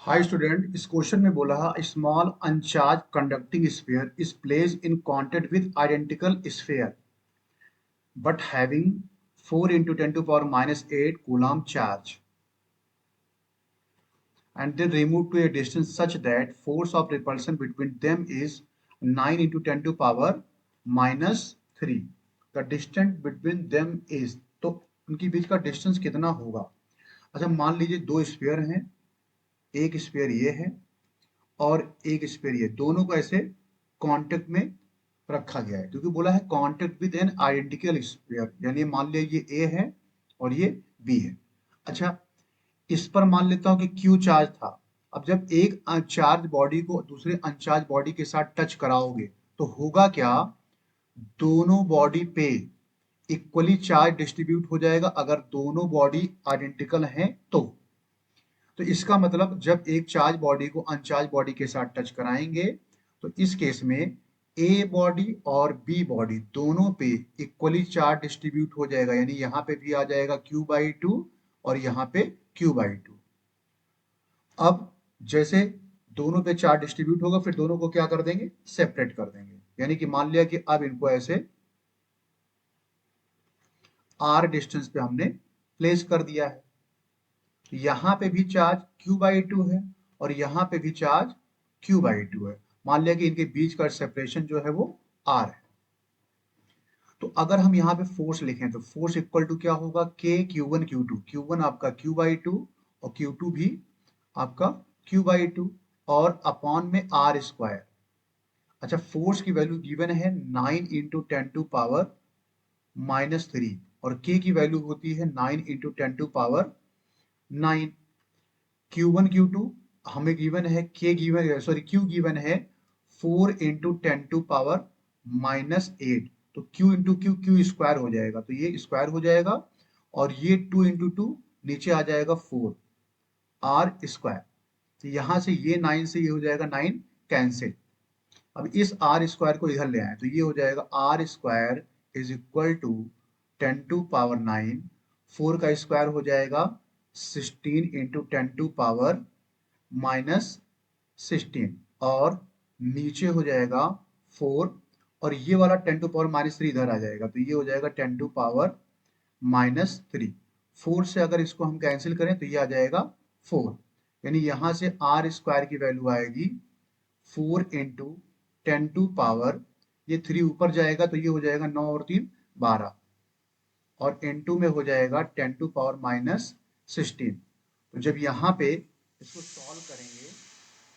Hi student, इस question में बोला है small अनचार्ज conducting sphere is placed in contact with identical sphere but having 4 into 10 to power minus 8 coulomb charge and then removed to a distance such that force of repulsion between them is 9 into 10 to power minus 3. The distance between them is, तो उनके बीच का distance कितना होगा। अच्छा, मान लीजिए दो sphere हैं, एक स्फीयर ये है और एक स्फीयर ये, दोनों को ऐसे कांटेक्ट में रखा गया है क्योंकि बोला है contact with an identical sphere, यानी मान लिया ये ए है और ये बी है। अच्छा, इस पर मान लेता हूं कि क्यू चार्ज था। अब जब एक चार्ज बॉडी को दूसरे अनचार्ज बॉडी के साथ टच कराओगे तो होगा क्या, दोनों बॉडी पे इक्वली चार्ज डिस्ट्रीब्यूट हो जाएगा अगर दोनों बॉडी आइडेंटिकल हैं तो इसका मतलब जब एक चार्ज बॉडी को अनचार्ज बॉडी के साथ टच कराएंगे तो इस केस में ए बॉडी और बी बॉडी दोनों पे इक्वली चार्ज डिस्ट्रीब्यूट हो जाएगा, यानी यहाँ पे भी आ जाएगा Q/2 और यहाँ पे Q/2। अब जैसे दोनों पे चार्ज डिस्ट्रीब्यूट होगा फिर दोनों को क्या कर देंगे, सेपरेट कर देंगे। यानी कि मान लिया कि अब इनको ऐसे r डिस्टेंस पे हमने प्लेस कर दिया है, तो यहाँ पे भी चार्ज Q/2 है और यहाँ पे भी चार्ज Q/2 है। मान लिया कि इनके बीच का सेपरेशन जो है वो r है। तो अगर हम यहाँ पे फोर्स लिखें तो फोर्स इक्वल टू क्या होगा, K Q1 Q2, Q1 आपका Q/2 और Q2 भी आपका Q/2 और अपॉन में r स्क्वायर। अच्छा, फोर्स की वैल्यू गिवन है 9 into 10 to power -3 और K की वैल्यू होती है 9 into 10 to power 9। Q1 Q2 हमें गिवन है, Q गिवन है 4 into 10 to power -8, तो Q into Q स्क्वायर हो जाएगा, तो ये स्क्वायर हो जाएगा और ये 2 into 2 नीचे आ जाएगा 4 r स्क्वायर। तो यहां से ये 9 से ये हो जाएगा 9 कैंसिल। अब इस r स्क्वायर को इधर ले आए तो ये हो जाएगा r square is equal to 10 to power 9, 4 का स्क्वायर हो जाएगा 16 into 10 to power -16 और नीचे हो जाएगा 4 और ये वाला 10 to power -3 इधर आ जाएगा, तो ये हो जाएगा 10 to power -3। 4 से अगर इसको हम कैंसिल करें तो ये आ जाएगा 4, यानी यहां से r स्क्वायर की वैल्यू आएगी 4 into 10 to power, ये 3 ऊपर जाएगा तो ये हो जाएगा 9 और 3 12 और n2 में हो जाएगा 10 to power -16। तो जब यहाँ पे इसको सॉल्व करेंगे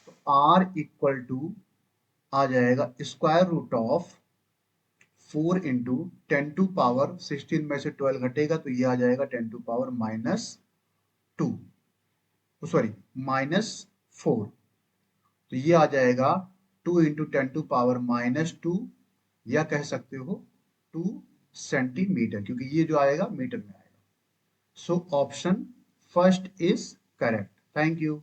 तो r इक्वल टू आ जाएगा square root of 4 into 10 to power 16 में से 12 घटेगा तो ये आ जाएगा 10 to power -2, सॉरी -4, तो ये आ जाएगा 2 into 10 to power -2 या कह सकते हो 2 सेंटीमीटर, क्योंकि ये जो आएगा मीटर में आएगा। So option first is correct. Thank you.